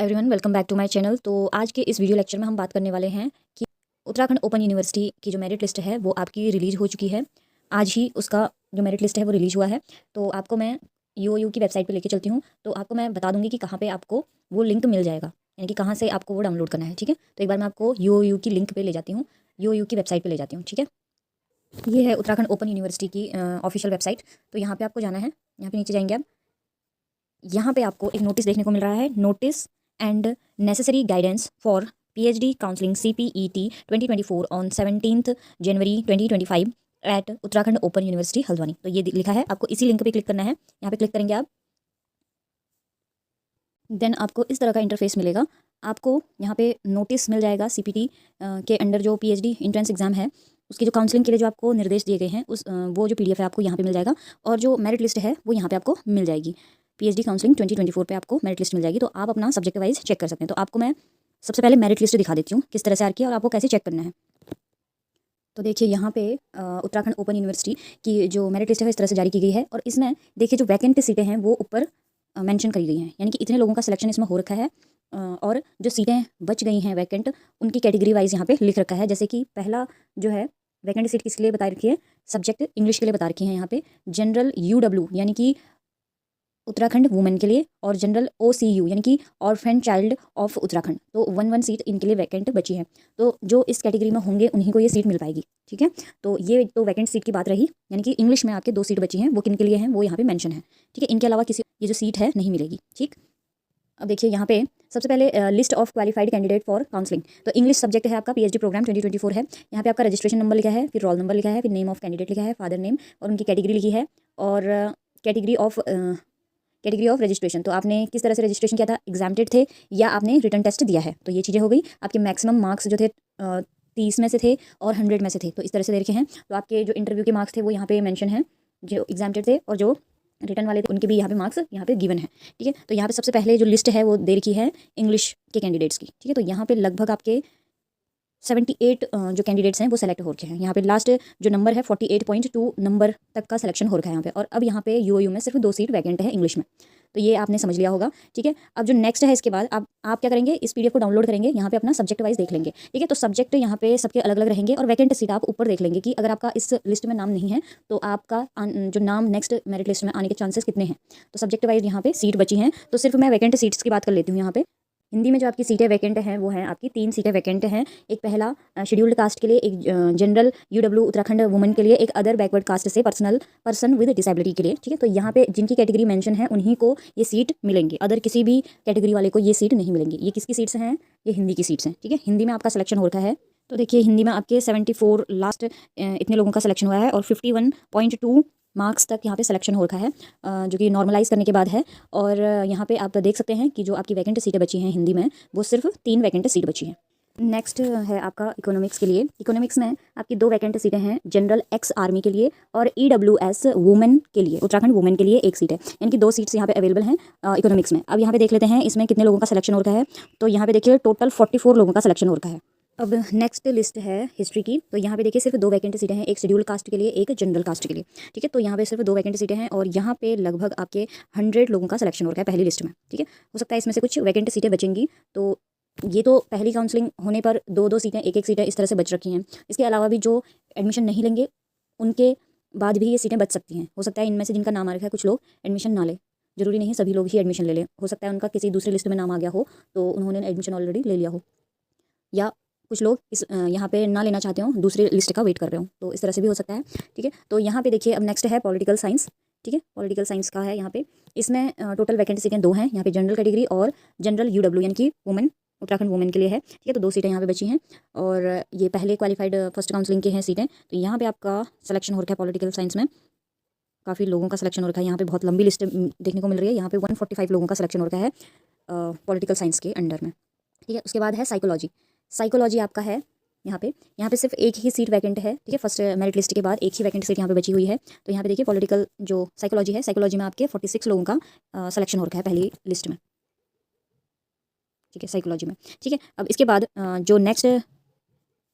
Everyone, welcome back to my channel. तो आज के इस वीडियो लेक्चर में हम बात करने वाले हैं कि उत्तराखंड ओपन यूनिवर्सिटी की जो मेरिट लिस्ट है वो आपकी रिलीज़ हो चुकी है। आज ही उसका जो मेरिट लिस्ट है वो रिलीज़ हुआ है। तो आपको मैं यूओयू की वेबसाइट पे लेके चलती हूँ। तो आपको मैं बता दूँगी कि कहाँ पे आपको वो लिंक मिल जाएगा, यानी कि कहाँ से आपको वो डाउनलोड करना है। ठीक है, तो एक बार मैं आपको यूओयू की लिंक पे ले जाती हूँ, यूओयू की वेबसाइट पर ले जाती हूँ। ठीक है, ये है उत्तराखंड ओपन यूनिवर्सिटी की ऑफिशियल वेबसाइट। तो यहाँ पर आपको जाना है, यहाँ पर नीचे जाएंगे आप। यहाँ पे आपको एक नोटिस देखने को मिल रहा है, notice and necessary guidance for PhD counselling CPET 2024 on 17 January 2025 at Uttarakhand Open University Haldwani. तो ये लिखा है, आपको इसी लिंक पे क्लिक करना है। यहाँ पे क्लिक करेंगे आप, देन आपको इस तरह का इंटरफेस मिलेगा। आपको यहाँ पे नोटिस मिल जाएगा CPT के अंडर जो PhD एंट्रेंस एग्जाम है उसकी जो काउंसलिंग के लिए जो आपको निर्देश दिए गए हैं वो जो PDF है आपको यहाँ पे मिल जाएगा, और जो मेरिट लिस्ट है वो यहाँ पे आपको मिल जाएगी। PhD काउंसलिंग 2024 पे आपको मेरिट लिस्ट मिल जाएगी। तो आप अपना सब्जेक्ट वाइज चेक कर सकते हैं। तो आपको मैं सबसे पहले मेरिट लिस्ट दिखा देती हूँ किस तरह से आ रही है और आपको कैसे चेक करना है। तो देखिए यहाँ पे उत्तराखंड ओपन यूनिवर्सिटी की जो मेरिट लिस्ट है इस तरह से जारी की गई है, और इसमें देखिए जो वैकेंट सीटें हैं वो ऊपर मेंशन करी गई हैं, यानी कि इतने लोगों का सिलेक्शन इसमें हो रखा है। और जो सीटें बच गई हैं वैकेंट, उनकी कैटेगरी वाइज यहाँ पे लिख रखा है। जैसे कि पहला जो है वैकेंट सीट किसके लिए बता रखी है, सब्जेक्ट इंग्लिश के लिए बता रखी है यहाँ पे। जनरल UW यानी कि उत्तराखंड वुमेन के लिए, और जनरल OCU यानी कि ऑर्फेन चाइल्ड ऑफ उत्तराखंड। तो 1 सीट इनके लिए वैकेंट बची है। तो जो इस कैटेगरी में होंगे उन्हीं को ये सीट मिल पाएगी। ठीक है, तो ये तो वैकेंट सीट की बात रही, यानी कि इंग्लिश में आपके 2 सीट बची हैं, वो किन के लिए हैं वो यहाँ पे मेंशन है। ठीक है, इनके अलावा किसी ये जो सीट है नहीं मिलेगी। ठीक, अब देखिए यहाँ पे सबसे पहले list of qualified candidate for counselling. तो इंग्लिश सब्जेक्ट है आपका, PhD प्रोग्राम 2024 है। यहाँ पे आपका रजिस्ट्रेशन नंबर लिखा है, फिर रोल नंबर लिखा है, फिर नेम ऑफ कैंडिडेट लिखा है, फादर नेम और उनकी कैटेगरी लिखी है, और कैटेगरी ऑफ रजिस्ट्रेशन। तो आपने किस तरह से रजिस्ट्रेशन किया था, एग्जाम्टेड थे या आपने रिटर्न टेस्ट दिया है। तो ये चीज़ें हो गई। आपके मैक्सिमम मार्क्स जो थे 30 में से थे और 100 में से थे, तो इस तरह से दे रखे हैं। तो आपके जो इंटरव्यू के मार्क्स थे वो यहाँ पे मेंशन है, जो एग्जाम्टेड थे और जो रिटर्न वाले थे उनके भी यहाँ पे मार्क्स यहाँ पे गिवन है। ठीक है, तो यहाँ पे सबसे पहले जो लिस्ट है वो दे रखी है इंग्लिश के कैंडिडेट्स की। ठीक है, तो यहाँ पे लगभग आपके 78 जो कैंडिडेट्स हैं वो सेलेक्ट हो रखे हैं। यहाँ पे लास्ट जो नंबर है 48.2 नंबर तक का सिलेक्शन हो रखा है यहाँ पे। और अब यहाँ पे यूओयू में सिर्फ 2 सीट वैकेंट है इंग्लिश में। तो ये आपने समझ लिया होगा। ठीक है, अब जो नेक्स्ट है इसके बाद आप क्या करेंगे, इस PDF को डाउनलोड करेंगे, यहाँ पे अपना सब्जेक्ट वाइज देख लेंगे। ठीक है, तो सब्जेक्ट यहाँ पे सबके अलग अलग रहेंगे, और वैकेंट सीट आप ऊपर देख लेंगे कि अगर आपका इस लिस्ट में नाम नहीं है तो आपका जो नाम नेक्स्ट मेरिट लिस्ट में आने के चांसेस कितने हैं। तो सब्जेक्ट वाइज यहाँ पे सीट बची हैं। तो सिर्फ मैं वैकेंट सीट्स की बात कर लेती हूँ। यहाँ पे हिंदी में जो आपकी सीटें वैकेंट हैं वो हैं आपकी 3 सीटें वैकेंट हैं। एक पहला शेड्यूल्ड कास्ट के लिए, एक जनरल UW उत्तराखंड वुमेन के लिए, एक अदर बैकवर्ड कास्ट से पर्सन विद डिसेबिलिटी के लिए। ठीक है, तो यहाँ पे जिनकी कैटेगरी मेंशन है उन्हीं को ये सीट मिलेंगी, अदर किसी भी कैटेगरी वाले को ये सीट नहीं मिलेंगी। ये किसकी सीट्स हैं, ये हिंदी की सीट्स हैं। ठीक है, हिंदी में आपका सिलेक्शन हो रखा है। तो देखिए हिंदी में आपके 74 लास्ट इतने लोगों का सिलेक्शन हुआ है, और 51.2 मार्क्स तक यहाँ पे सिलेक्शन हो रखा है, जो कि नॉर्मलाइज करने के बाद है। और यहाँ पे आप देख सकते हैं कि जो आपकी वैकेंट सीटें बची हैं हिंदी में वो सिर्फ 3 वैकेंट सीट बची हैं। नेक्स्ट है आपका इकोनॉमिक्स के लिए। इकोनॉमिक्स में आपकी 2 वैकेंट सीटें हैं, जनरल एक्स आर्मी के लिए और EWS वुमेन के लिए, उत्तराखंड वुमेन के लिए 1 सीट है। यानी कि 2 सीट्स यहाँ पे अवेलेबल हैं इकोनॉमिक्स में। अब यहाँ पे देख लेते हैं इसमें कितने लोगों का सिलेक्शन हो रखा है। तो यहाँ पे देखिए टोटल 44 लोगों का सिलेक्शन हो रखा है। अब नेक्स्ट लिस्ट है हिस्ट्री की। तो यहाँ पे देखिए सिर्फ 2 वैकेंट सीटें हैं, एक शेड्यूल कास्ट के लिए, एक जनरल कास्ट के लिए। ठीक है, तो यहाँ पे सिर्फ 2 वैकेंट सीटें हैं, और यहाँ पे लगभग आपके 100 लोगों का सिलेक्शन हो रहा है पहली लिस्ट में। ठीक है, हो सकता है इसमें से कुछ वैकेंट सीटें बचेंगी। तो ये तो पहली काउंसलिंग होने पर 2-2 सीटें, 1-1 सीटें इस तरह से बच रखी हैं। इसके अलावा भी जो एडमिशन नहीं लेंगे उनके बाद भी ये सीटें बच सकती हैं। हो सकता है इनमें से जिनका नाम आ रखा है कुछ लोग एडमिशन ना ले, जरूरी नहीं सभी लोग ही एडमिशन ले लें। हो सकता है उनका किसी दूसरी लिस्ट में नाम आ गया हो तो उन्होंने एडमिशन ऑलरेडी ले लिया हो, या कुछ लोग इस यहाँ पे ना लेना चाहते हो, दूसरी लिस्ट का वेट कर रहे हो, तो इस तरह से भी हो सकता है। ठीक है, तो यहाँ पे देखिए अब नेक्स्ट है पॉलिटिकल साइंस। ठीक है, पॉलिटिकल साइंस का है यहाँ पे। इसमें टोटल वैकेंट सीटें 2 हैं यहाँ पे, जनरल कैटेगरी और जनरल UW यानी कि वुमेन, उत्तराखंड वुमेन के लिए है। ठीक है, तो 2 सीटें यहाँ पे बची हैं, और ये पहले क्वालिफाइड फर्स्ट काउंसलिंग के हैं सीटें। तो यहाँ पे आपका सिलेक्शन हो रखा है पॉलिटिकल साइंस में, काफ़ी लोगों का सिलेक्शन हो रखा है। यहाँ पे बहुत लंबी लिस्ट देखने को मिल रही है। यहाँ पे 145 लोगों का सिलेक्शन हो रखा है पॉलिटिकल साइंस के अंडर में। ठीक है, उसके बाद है साइकोलॉजी। साइकोलॉजी आपका है यहाँ पे सिर्फ एक ही सीट वैकेंट है। ठीक है, फर्स्ट मेरिट लिस्ट के बाद एक ही वैकेंट सीट यहाँ पे बची हुई है। तो यहाँ पे देखिए पॉलिटिकल जो साइकोलॉजी है, साइकोलॉजी में आपके 46 लोगों का सिलेक्शन हो रखा है पहली लिस्ट में। ठीक है, साइकोलॉजी में। ठीक है, अब इसके बाद जो नेक्स्ट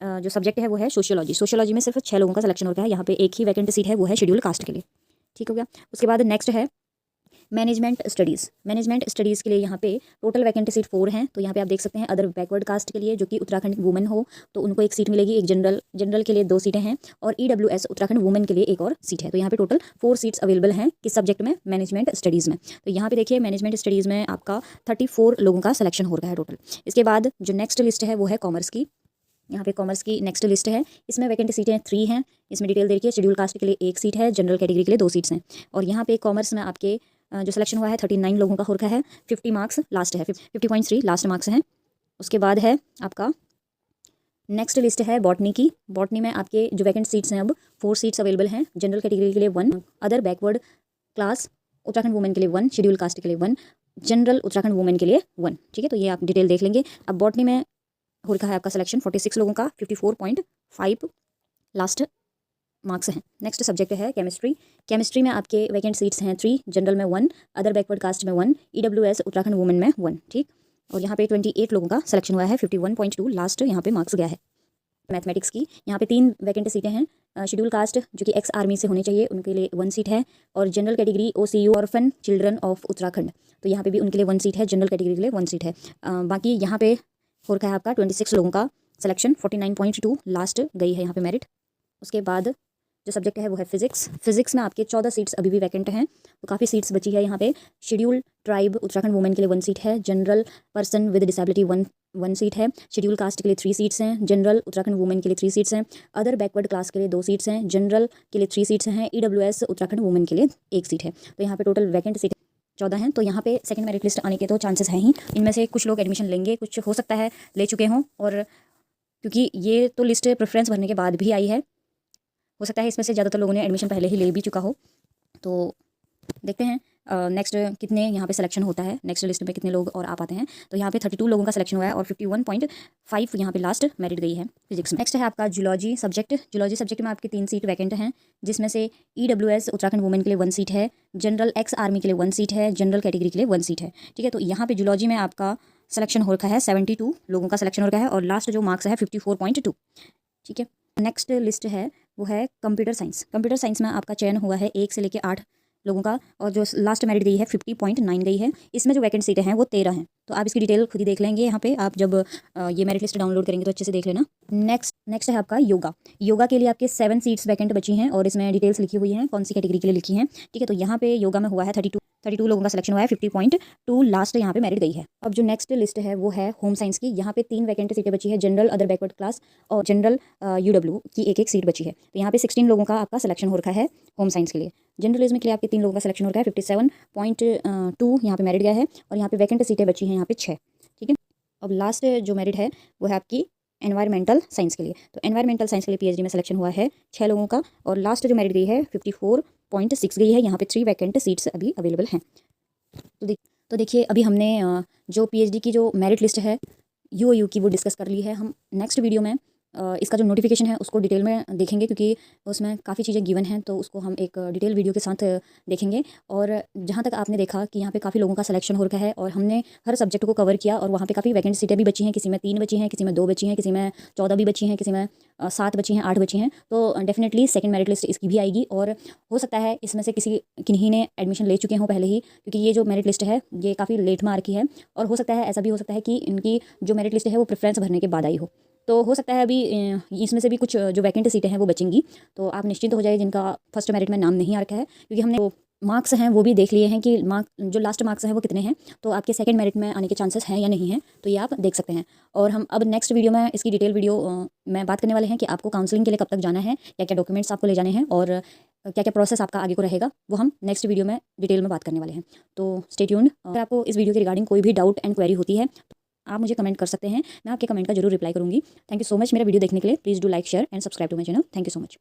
जो सब्जेक्ट है वो है सोशियोलॉजी। सोशियोलॉजी में सिर्फ 6 लोगों का सिलेक्शन हो रखा है। यहाँ पे एक ही वैकेंट सीट है, वो है शेड्यूल कास्ट के लिए। ठीक हो गया, उसके बाद नेक्स्ट है मैनेजमेंट स्टडीज़ के लिए यहाँ पे टोटल वैकेंट सीट 4 हैं। तो यहाँ पे आप देख सकते हैं अदर बैकवर्ड कास्ट के लिए जो कि उत्तराखंड वुमेन हो तो उनको एक सीट मिलेगी, एक जनरल के लिए 2 सीटें हैं और EWS उत्तराखंड वुमेन के लिए एक और सीट है। तो यहाँ पे टोटल 4 सीट्स अवेलेबल हैं किस सब्जेक्ट में, मैनेजमेंट स्टडीज़ में। तो यहाँ पे देखिए मैनेजमेंट स्टडीज़ में आपका 34 लोगों का सिलेक्शन हो रहा है टोटल। इसके बाद जो नेक्स्ट लिस्ट है वो है कॉमर्स की। यहाँ पे कॉमर्स की नेक्स्ट लिस्ट है, इसमें वैकेंट सीटें 3 हैं। इसमें डिटेल देखिए, शेड्यूल कास्ट के लिए 1 सीट है, जनरल कैटेगरी के लिए 2 सीट्स हैं। और यहाँ पे कॉमर्स में आपके जो सिलेक्शन हुआ है 39 लोगों का हो रखा है, 50 मार्क्स लास्ट है, 50.3 लास्ट मार्क्स हैं। उसके बाद है आपका नेक्स्ट लिस्ट है बॉटनी की। बॉटनी में आपके जो वैकेंट सीट्स हैं अब 4 सीट्स अवेलेबल हैं, जनरल कैटेगरी के लिए 1, other backward class Uttarakhand women के लिए 1, शेड्यूल कास्ट के लिए 1, जनरल उत्तराखंड वुमेन के लिए 1। ठीक है, तो ये आप डिटेल देख लेंगे। अब बॉटनी में हो रखा है आपका सिलेक्शन 46 लोगों का, 54.5 लास्ट मार्क्स हैं। नेक्स्ट सब्जेक्ट है केमिस्ट्री में आपके वैकेंट सीट्स हैं 3, जनरल में 1, अदर बैकवर्ड कास्ट में 1, EWS उत्तराखंड वुमेन में 1। ठीक, और यहाँ पे 28 लोगों का सिलेक्शन हुआ है, 51.2 लास्ट यहाँ पे मार्क्स गया है। मैथमेटिक्स की यहाँ पे 3 वैकेंट सीटें हैं, शेड्यूल कास्ट जो कि एक्स आर्मी से होने चाहिए उनके लिए 1 सीट है और general category OCU orphan children of Uttarakhand तो यहाँ पे भी उनके लिए 1 सीट है, जनरल कैटेगरी के लिए 1 सीट है। बाकी यहाँ पे हो रखा है आपका 26 लोगों का सिलेक्शन, 49.2 लास्ट गई है यहाँ पे मेरिट। उसके बाद जो सब्जेक्ट है वो है फिजिक्स में आपके 14 सीट्स अभी भी वैकेंट हैं, तो काफ़ी सीट्स बची है यहाँ पे। शेड्यूल ट्राइब उत्तराखंड वुमेन के लिए 1 सीट है, general person with disability 1 seat है, शेड्यूल कास्ट के लिए 3 सीट्स हैं, जनरल उत्तराखंड वुमेन के लिए 3 सीट्स हैं, अदर बैकवर्ड क्लास के लिए 2 सीट्स हैं, जनरल के लिए 3 सीट्स हैं, EWS उत्तराखंड वुमेन के लिए 1 सीट है। तो यहाँ पे टोटल वैकेंट सीट 14 हैं। तो यहाँ पे सेकंड मेरिट लिस्ट आने के तो चांसेस हैं ही, इनमें से कुछ लोग एडमिशन लेंगे, कुछ हो सकता है ले चुके हों, और क्योंकि ये तो लिस्ट प्रेफरेंस भरने के बाद भी आई है, हो सकता है इसमें से ज़्यादातर लोगों ने एडमिशन पहले ही ले भी चुका हो। तो देखते हैं नेक्स्ट कितने यहाँ पे सिलेक्शन होता है, नेक्स्ट लिस्ट में कितने लोग और आ पाते हैं। तो यहाँ पे 32 लोगों का सिलेक्शन हुआ है और 51.5 यहाँ पे लास्ट मेरिट गई है फिजिक्स में। नेक्स्ट है आपका जूलॉजी सब्जेक्ट में आपकी 3 सीट वैकेंट हैं, जिसमें से EWS उत्तराखंड वुमेन के लिए 1 सीट है, जनरल एक्स आर्मी के लिए 1 सीट है, जनरल कैटेगरी के लिए 1 सीट है। ठीक है, तो यहाँ पे जूलॉजी में आपका सिलेक्शन हो रखा है, 72 लोगों का सिलेक्शन हो रखा है और लास्ट जो मार्क्स है 54.2। ठीक है, नेक्स्ट लिस्ट है वो है कंप्यूटर साइंस में आपका चयन हुआ है 1 से लेकर 8 लोगों का और जो लास्ट मेरिट गई है 50.9 गई है। इसमें जो वैकेंट सीटें हैं वो 13 हैं, तो आप इसकी डिटेल खुद ही देख लेंगे यहाँ पे, आप जब ये मेरिट लिस्ट डाउनलोड करेंगे तो अच्छे से देख लेना। नेक्स्ट है आपका योगा के लिए आपके 7 सीट्स वैकेंट बची हैं और इसमें डिटेल्स लिखी हुई हैं कौन सी कैटेगरी के लिए लिखी हैं। ठीक है, तो यहाँ पे योगा में हुआ है 32 लोगों का सिलेक्शन हुआ है, 50.2 लास्ट यहाँ पे मेरिट गई है। अब जो नेक्स्ट लिस्ट है वो है होम साइंस की। यहाँ पे 3 वैकेंट सीटें बची है, जनरल अदर बैकवर्ड क्लास और जनरल UW की एक सीट बची है। तो यहाँ पे 16 लोगों का आपका सिलेक्शन हो रखा है होम साइंस के लिए। जर्नलिज्म के लिए आपके 3 लोगों का सिलेक्शन हो रखा है, 57.2 यहाँ पे मेरिट गया है और यहाँ पे वैकेंट सीटें बची हैं यहाँ पे 6। ठीक है, अब लास्ट जो मेरिट है वो है आपकी एनवायरमेंटल साइंस के लिए। तो एनवायरमेंटल साइंस के लिए PhD में सिलेक्शन हुआ है 6 लोगों का और लास्ट जो मेरिट गई है 54.6 गई है। यहाँ पे 3 वैकेंट सीट्स अभी अवेलेबल हैं। तो देखिए अभी हमने जो PhD की जो मेरिट लिस्ट है UOU की वो डिस्कस कर ली है। हम नेक्स्ट वीडियो में इसका जो नोटिफिकेशन है उसको डिटेल में देखेंगे, क्योंकि उसमें काफ़ी चीज़ें गिवन हैं, तो उसको हम एक डिटेल वीडियो के साथ देखेंगे। और जहाँ तक आपने देखा कि यहाँ पे काफ़ी लोगों का सिलेक्शन हो रखा है और हमने हर सब्जेक्ट को कवर किया और वहाँ पे काफ़ी वैकेंट सीटें भी बची हैं, किसी में 3 बची हैं, किसी में 2 बची हैं, किसी में 14 भी बची हैं, किसी में 7 बची हैं, 8 बची हैं। तो डेफिनेटली सेकंड मेरिट लिस्ट इसकी भी आएगी और हो सकता है इसमें से किन्हीं ने एडमिशन ले चुके हों पहले ही, क्योंकि ये जो मेरिट लिस्ट है ये काफ़ी लेट मार्क की है और हो सकता है ऐसा भी हो सकता है कि इनकी जो मेरिट लिस्ट है वो प्रेफरेंस भरने के बाद आई हो। तो हो सकता है अभी इसमें से भी कुछ जो वैकेंट सीटें हैं वो बचेंगी, तो आप निश्चिंत हो जाइए जिनका फर्स्ट मेरिट में नाम नहीं आ रखा है, क्योंकि हमने वो मार्क्स हैं वो भी देख लिए हैं कि जो लास्ट मार्क्स हैं वो कितने हैं, तो आपके सेकंड मेरिट में आने के चांसेस हैं या नहीं हैं, तो ये आप देख सकते हैं। और हम अब नेक्स्ट वीडियो में इसकी डिटेल वीडियो में बात करने वाले हैं कि आपको काउंसलिंग के लिए कब तक जाना है, क्या क्या डॉक्यूमेंट्स आपको ले जाने हैं और क्या क्या प्रोसेस आपका आगे को रहेगा, वो हम नेक्स्ट वीडियो में डिटेल में बात करने वाले हैं। तो स्टे ट्यून्ड। अगर आपको इस वीडियो के रिगार्डिंग कोई भी डाउट एंड क्वेरी होती है आप मुझे कमेंट कर सकते हैं, मैं आपके कमेंट का जरूर रिप्लाई करूंगी। थैंक यू सो मच मेरा वीडियो देखने के लिए। Please do like share and subscribe to my channel. Thank you so much.